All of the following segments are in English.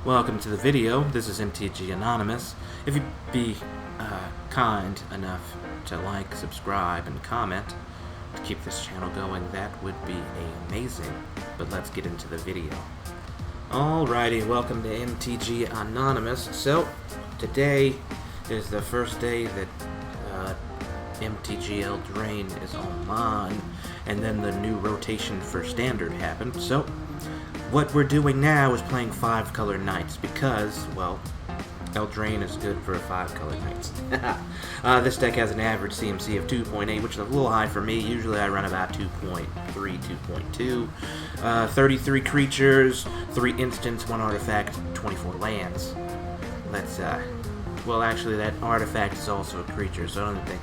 Welcome to the video. This is MTG Anonymous. If you'd be kind enough to like, subscribe, and comment to keep this channel going, that would be amazing. But let's get into the video. Alrighty, welcome to MTG Anonymous. So, today is the first day that MTG Eldraine is online, and then the new rotation for Standard happened. So, what we're doing now is playing 5-color Knights because, well, Eldraine is good for 5-color Knights. This deck has an average CMC of 2.8, which is a little high for me. Usually I run about 2.3, 2.2. 33 creatures, 3 instants, 1 artifact, 24 lands. Let's, well, actually that artifact is also a creature, so I don't think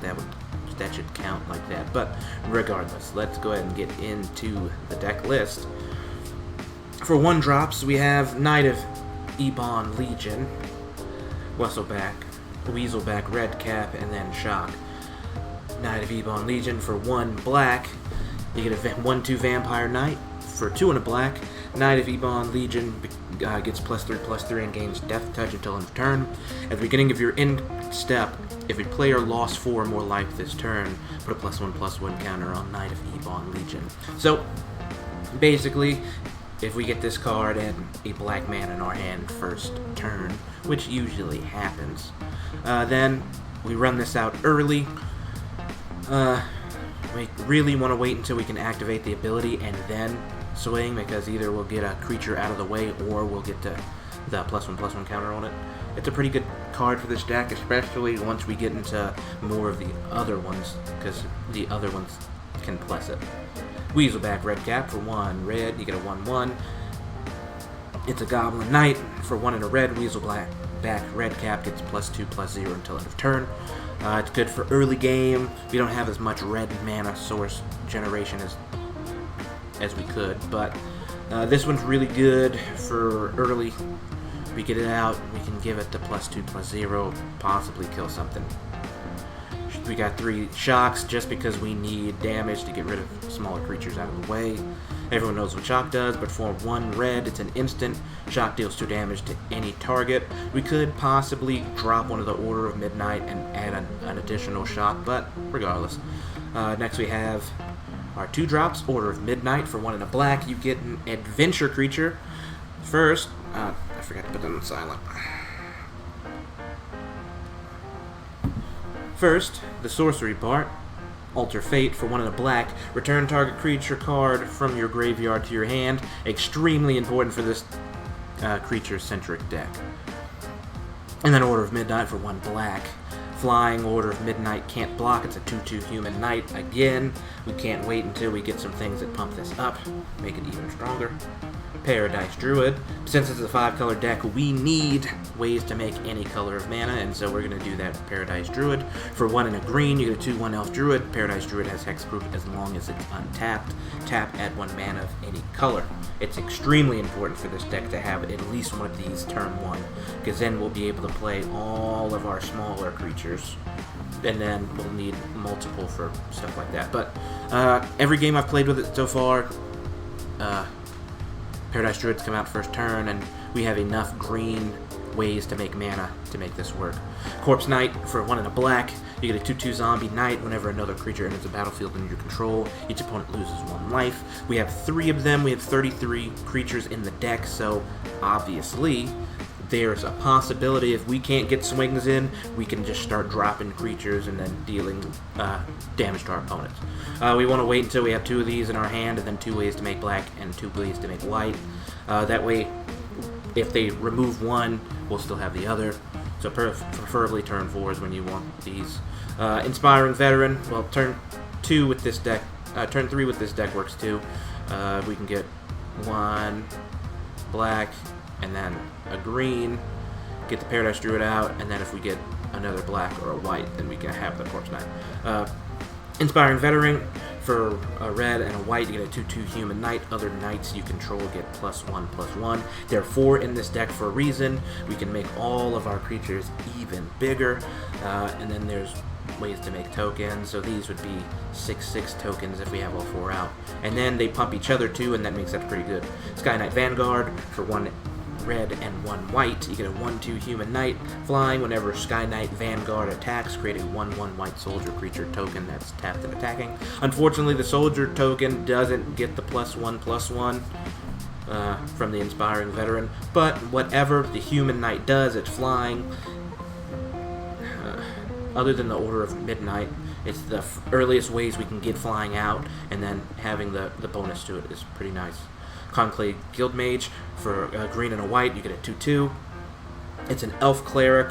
that should count like that. But regardless, let's go ahead and get into the deck list. For 1-drops, we have Knight of Ebon Legion, Weaselback, Redcap, and then Shock. Knight of Ebon Legion for 1 black, you get a 1/2 Vampire Knight. For 2 and a black, Knight of Ebon Legion gets +3/+3 and gains Death Touch until end of turn. At the beginning of your end step, if a player lost 4 or more life this turn, put a +1/+1 counter on Knight of Ebon Legion. So, basically, if we get this card and a black man in our hand first turn, which usually happens, then we run this out early. We really want to wait until we can activate the ability and then swing, because either we'll get a creature out of the way or we'll get the +1/+1 counter on it. It's a pretty good card for this deck, especially once we get into more of the other ones, because the other ones can plus it. Weaselback Redcap for 1 red, you get a 1/1. It's a Goblin Knight for 1 and a red. Weaselback Redcap gets +2/+0 until end of turn. It's good for early game. We don't have as much red mana source generation as we could, but this one's really good for early. We get it out, we can give it the +2/+0, possibly kill something. We got 3 shocks just because we need damage to get rid of smaller creatures out of the way. Everyone knows what shock does, but for 1 red, it's an instant. Shock deals 2 damage to any target. We could possibly drop one of the Order of Midnight and add an additional shock, but regardless. Next we have our 2-drops, Order of Midnight. For 1 and a black, you get an adventure creature. First, I forgot to put them on silent. First, the sorcery part. Alter Fate. For 1 and a black, return target creature card from your graveyard to your hand. Extremely important for this creature-centric deck. And then Order of Midnight for 1 black. Flying Order of Midnight can't block. It's a 2/2 human knight. Again, we can't wait until we get some things that pump this up, make it even stronger. Paradise Druid. Since it's a 5-color deck, we need ways to make any color of mana, and so we're going to do that with Paradise Druid. For 1 and a green, you get a 2/1 Elf Druid. Paradise Druid has hexproof as long as it's untapped. Tap, add 1 mana of any color. It's extremely important for this deck to have at least one of these turn 1, because then we'll be able to play all of our smaller creatures, and then we'll need multiple for stuff like that. But every game I've played with it so far, Paradise Druids come out first turn, and we have enough green ways to make mana to make this work. Corpse Knight. For 1 and a black, you get a 2/2 zombie knight. Whenever another creature enters the battlefield under your control, each opponent loses 1 life. We have 3 of them. We have 33 creatures in the deck, so obviously there's a possibility if we can't get swings in, we can just start dropping creatures and then dealing damage to our opponents. We want to wait until we have 2 of these in our hand, and then 2 ways to make black and 2 ways to make white. That way, if they remove 1, we'll still have the other. So preferably turn 4 is when you want these. Inspiring Veteran. Well, turn 2 with this deck. Turn 3 with this deck works too. We can get 1 black and then a green, get the Paradise Druid out, and then if we get another black or a white, then we can have the Corpse Knight. Inspiring Veteran. For a red and a white, you get a 2/2 human knight. Other knights you control get +1/+1. There are 4 in this deck for a reason. We can make all of our creatures even bigger, and then there's ways to make tokens, so these would be 6/6 tokens if we have all 4 out. And then they pump each other too, and that makes that pretty good. Sky Knight Vanguard. For 1 red and 1 white. You get a 1/2 human knight flying. Whenever Sky Knight Vanguard attacks, create a 1/1 white soldier creature token that's tapped and attacking. Unfortunately, the soldier token doesn't get the +1/+1 from the Inspiring Veteran, but whatever the human knight does, it's flying. Other than the Order of Midnight, it's the earliest ways we can get flying out, and then having the bonus to it is pretty nice. Conclave Guildmage for green and a white, you get a 2/2. It's an Elf Cleric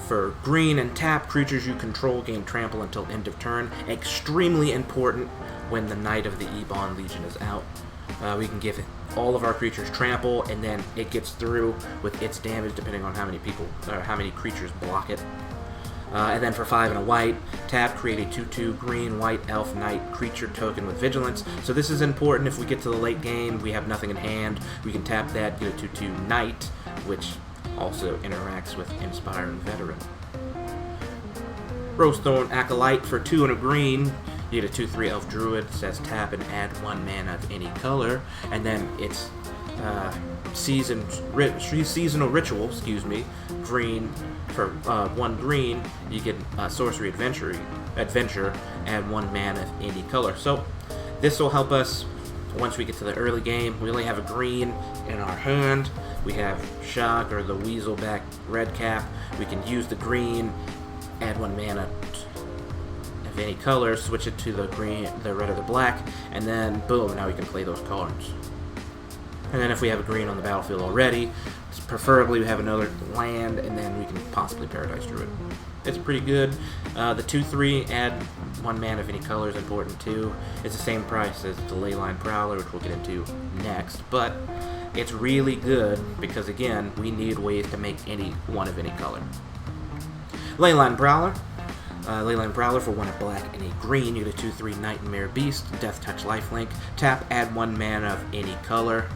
for green and tap. Creatures you control gain trample until end of turn. Extremely important when the Knight of the Ebon Legion is out. We can give all of our creatures trample, and then it gets through with its damage depending on how many people or how many creatures block it. And then for 5 and a white, tap, create a 2/2 green, white, elf, knight creature token with vigilance. So this is important if we get to the late game, we have nothing in hand, we can tap that, get a 2/2 knight, which also interacts with Inspiring Veteran. Rosethorn Acolyte for 2 and a green, you get a 2/3 elf druid, says tap and add 1 mana of any color, and then it's seasonal ritual, green. For 1 green, you get Sorcery Adventure, add 1 mana of any color. So this will help us once we get to the early game. We only have a green in our hand. We have Shock or the Weaselback Redcap. We can use the green, add 1 mana of any color, switch it to the green, the red or the black, and then boom, now we can play those cards. And then if we have a green on the battlefield already, preferably we have another land, and then we can possibly Paradise Druid. It's pretty good. The 2/3 add 1 mana of any color is important too. It's the same price as the Leyline Prowler, which we'll get into next, but it's really good because, again, we need ways to make any one of any color. Leyline Prowler. Leyline Prowler for 1 black and a green. You get a 2/3 Nightmare Beast, Death Touch Lifelink. Tap, add 1 mana of any color.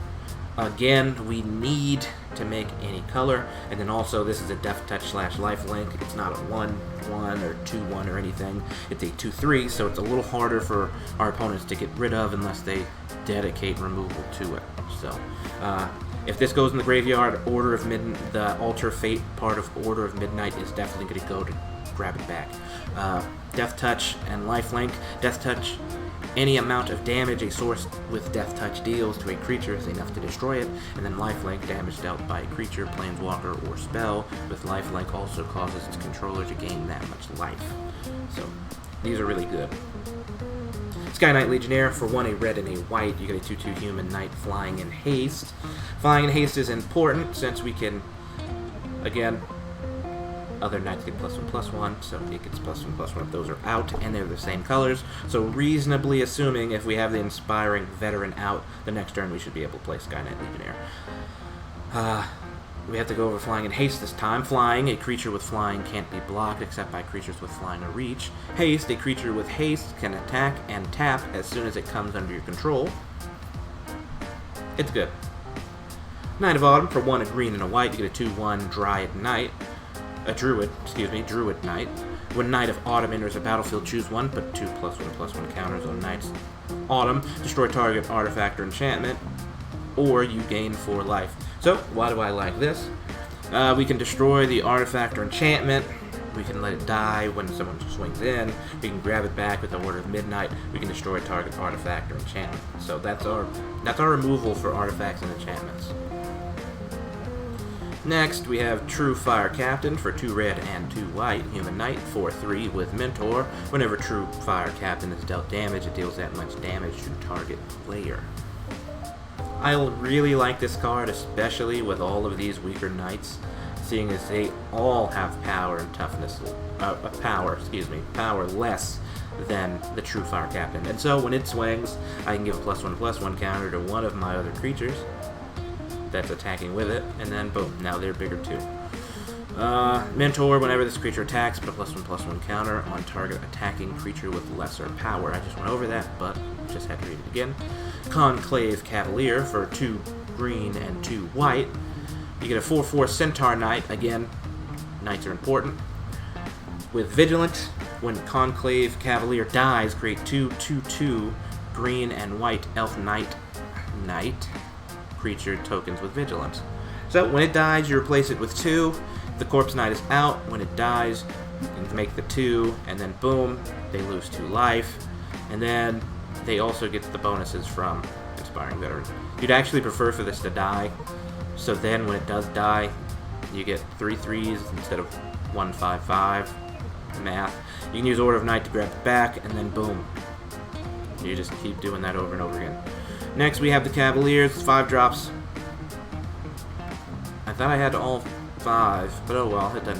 Again, we need to make any color, and then also this is a Death Touch / Lifelink. It's not a 1/1 or 2/1 or anything. It's a 2/3, so it's a little harder for our opponents to get rid of unless they dedicate removal to it. So, if this goes in the graveyard, the Alter Fate part of Order of Midnight is definitely going to go to grab it back. Death Touch and Lifelink. Death Touch, any amount of damage a source with Death Touch deals to a creature is enough to destroy it, and then Lifelink, damage dealt by a creature, planeswalker, or spell with Lifelink also causes its controller to gain that much life. So, these are really good. Sky Knight Legionnaire for 1 a red and a white, you get a 2/2 human knight flying in haste. Flying in haste is important since we can, again, other knights get +1/+1, so it gets +1/+1 if those are out, and they're the same colors. So reasonably assuming if we have the Inspiring Veteran out, the next turn we should be able to play Sky Knight Legionnaire. We have to go over Flying in Haste this time. Flying, a creature with flying can't be blocked except by creatures with flying or reach. Haste, a creature with haste can attack and tap as soon as it comes under your control. It's good. Knight of Autumn for 1 a green and a white, you get a 2/1 Druid Knight. Druid Knight. When Knight of Autumn enters a battlefield, choose 1, put 2 +1/+1 counters on Knight's Autumn, destroy target artifact or enchantment, or you gain 4 life. So, why do I like this? We can destroy the artifact or enchantment, we can let it die when someone swings in, we can grab it back with the Order of Midnight, we can destroy target artifact or enchantment. So that's our removal for artifacts and enchantments. Next, we have True Fire Captain for 2 red and 2 white, human knight, 4/3 with Mentor. Whenever True Fire Captain is dealt damage, it deals that much damage to target player. I really like this card, especially with all of these weaker knights, seeing as they all have power and toughness, power less than the True Fire Captain. And so when it swings, I can give a +1/+1 counter to one of my other creatures that's attacking with it, and then boom, now they're bigger too. Mentor, whenever this creature attacks, put a +1/+1 counter on target attacking creature with lesser power. I just went over that, but just had to read it again. Conclave Cavalier for 2 green and 2 white. You get a 4/4 Centaur Knight. Again, knights are important. With Vigilant, when Conclave Cavalier dies, create 2 2/2 green and white Elf Knight creature tokens with Vigilance. So when it dies, you replace it with 2. The Corpse Knight is out. When it dies, you can make the 2, and then boom, they lose 2 life. And then they also get the bonuses from Inspiring Veteran. You'd actually prefer for this to die, so then when it does die, you get 3 3s instead of 1 5 5. Math. You can use Order of Night to grab it back, and then boom. You just keep doing that over and over again. Next, we have the Cavaliers, 5 drops. I thought I had all 5, but oh well, that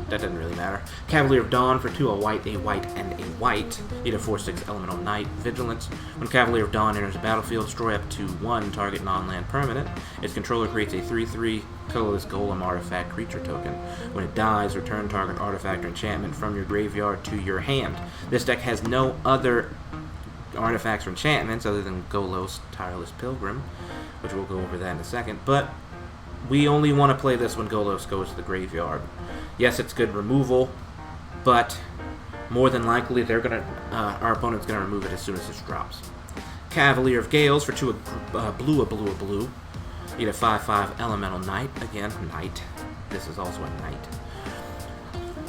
doesn't really matter. Cavalier of Dawn for 2, a white, and a white. Either 4/6 Elemental Knight, Vigilance. When Cavalier of Dawn enters the battlefield, destroy up to 1 target non-land permanent. Its controller creates a 3/3 colorless Golem artifact creature token. When it dies, return target artifact or enchantment from your graveyard to your hand. This deck has no other artifacts or enchantments other than Golos Tireless Pilgrim, which we'll go over that in a second, but we only want to play this when Golos goes to the graveyard. Yes, it's good removal, but more than likely our opponent's gonna remove it as soon as this drops. Cavalier of Gales for 2, a blue. Eat a 5/5 Elemental Knight. Again, Knight. This is also a Knight.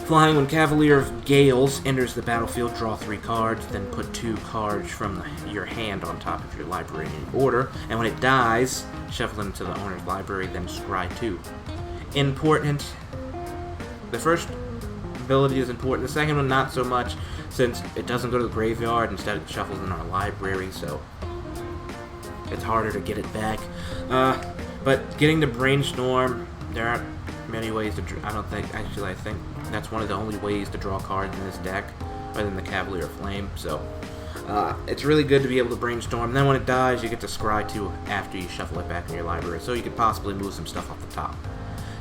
Flying, when Cavalier of Gales enters the battlefield, draw 3 cards, then put 2 cards from your hand on top of your library in order, and when it dies, shuffle them to the owner's library, then scry 2. Important. The first ability is important, the second one not so much, since it doesn't go to the graveyard, instead it shuffles in our library, so it's harder to get it back. But getting to Brainstorm, there aren't many ways to I think that's one of the only ways to draw cards in this deck, other than the Cavalier of Flame, so it's really good to be able to Brainstorm. And then when it dies, you get to scry 2 after you shuffle it back in your library, so you could possibly move some stuff off the top.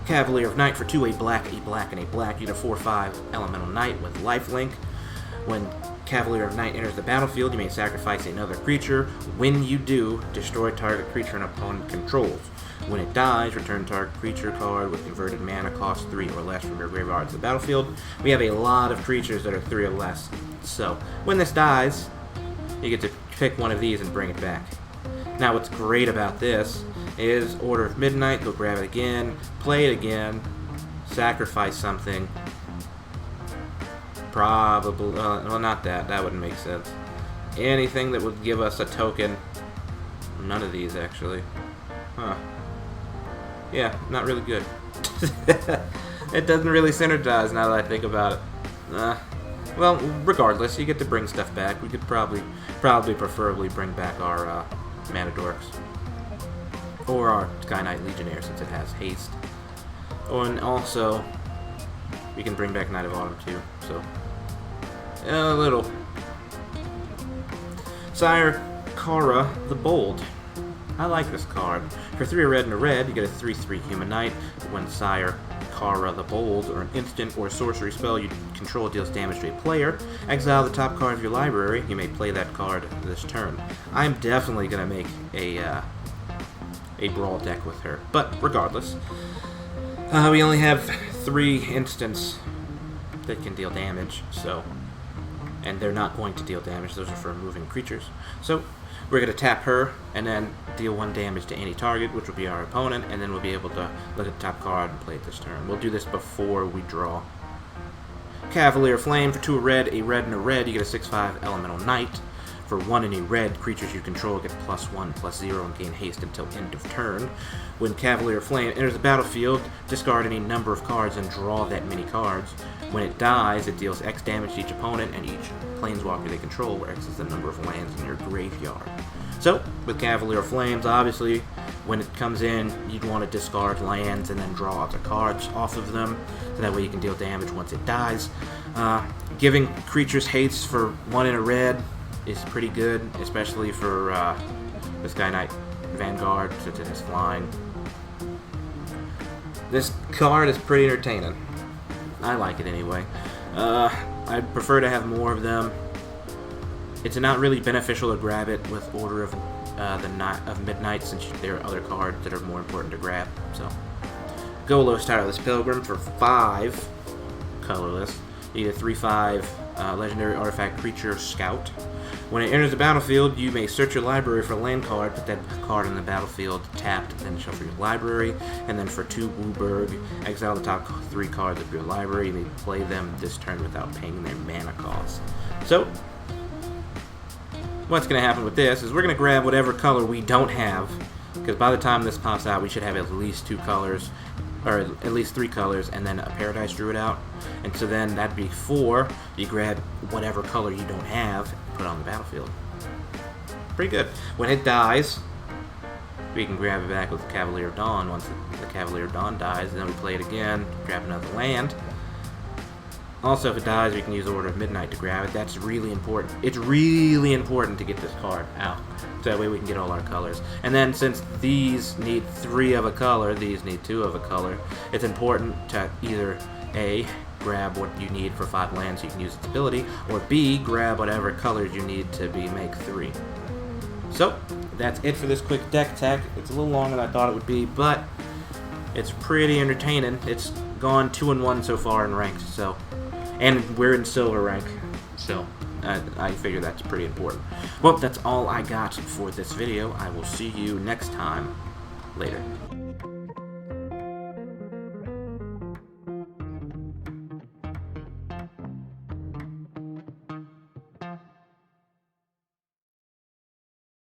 Cavalier of Night for 2, a black, and a black. You get a 4/5 Elemental Knight with lifelink. When Cavalier of Night enters the battlefield, you may sacrifice another creature. When you do, destroy target creature an opponent controls. When it dies, return target creature card with converted mana cost 3 or less from your graveyard to the battlefield. We have a lot of creatures that are 3 or less, so when this dies, you get to pick one of these and bring it back. Now what's great about this is Order of Midnight, go grab it again, play it again, sacrifice something. Probably, well, not that wouldn't make sense. Anything that would give us a token. None of these, actually. Huh. Yeah, not really good. It doesn't really synergize now that I think about it. Well, regardless, you get to bring stuff back. We could probably preferably bring back our Mana Dorks. Or our Sky Knight Legionnaire, since it has haste. Oh, and also, we can bring back Knight of Autumn too, so a little. Sire Kara the Bold. I like this card. For 3 red and a red, you get a 3/3 Human Knight. When Sire Kara the Bold, or an instant or sorcery spell you control deals damage to a player, exile the top card of your library. You may play that card this turn. I'm definitely gonna make a brawl deck with her, but regardless, we only have 3 instants that can deal damage, so, and they're not going to deal damage, those are for moving creatures. So we're going to tap her and then deal 1 damage to any target, which will be our opponent, and then we'll be able to look at the top card and play it this turn. We'll do this before we draw. Cavalier Flame for 2 red, a red and a red, you get a 6/5 Elemental Knight. For 1 any red, creatures you control get +1/+0 and gain haste until end of turn. When Cavalier Flame enters the battlefield, discard any number of cards and draw that many cards. When it dies, it deals X damage to each opponent and each planeswalker they control, where X is the number of lands in your graveyard. So, with Cavalier Flames, obviously, when it comes in, you'd want to discard lands and then draw the cards off of them, so that way you can deal damage once it dies. Giving creatures haste for 1 in a red is pretty good, especially for the Sky Knight Vanguard, since it has flying. This card is pretty entertaining. I like it anyway. I'd prefer to have more of them. It's not really beneficial to grab it with Order of Midnight, since there are other cards that are more important to grab. So, Golos Tireless Pilgrim for 5, colorless. You get a 3/5 legendary artifact creature Scout. When it enters the battlefield, you may search your library for a land card, put that card in the battlefield tapped, then shuffle your library, and then for 2 Wooburg, exile the top 3 cards of your library. You may play them this turn without paying their mana cost. So, what's going to happen with this is we're going to grab whatever color we don't have, because by the time this pops out, we should have at least 2 colors, or at least 3 colors, and then a Paradise Druid out. And so then that'd be 4. You grab whatever color you don't have, and put it on the battlefield. Pretty good. When it dies, we can grab it back with the Cavalier of Dawn. Once the Cavalier of Dawn dies, then we play it again, grab another land. Also, if it dies, we can use Order of Midnight to grab it. That's really important. It's really important to get this card out. So that way we can get all our colors. And then since these need 3 of a color, these need 2 of a color, it's important to either A, grab what you need for 5 lands so you can use its ability, or B, grab whatever colors you need to make 3. So, that's it for this quick deck tech. It's a little longer than I thought it would be, but it's pretty entertaining. It's gone 2-1 so far in ranked, so... And we're in silver rank, so I figure that's pretty important. Well, that's all I got for this video. I will see you next time. Later.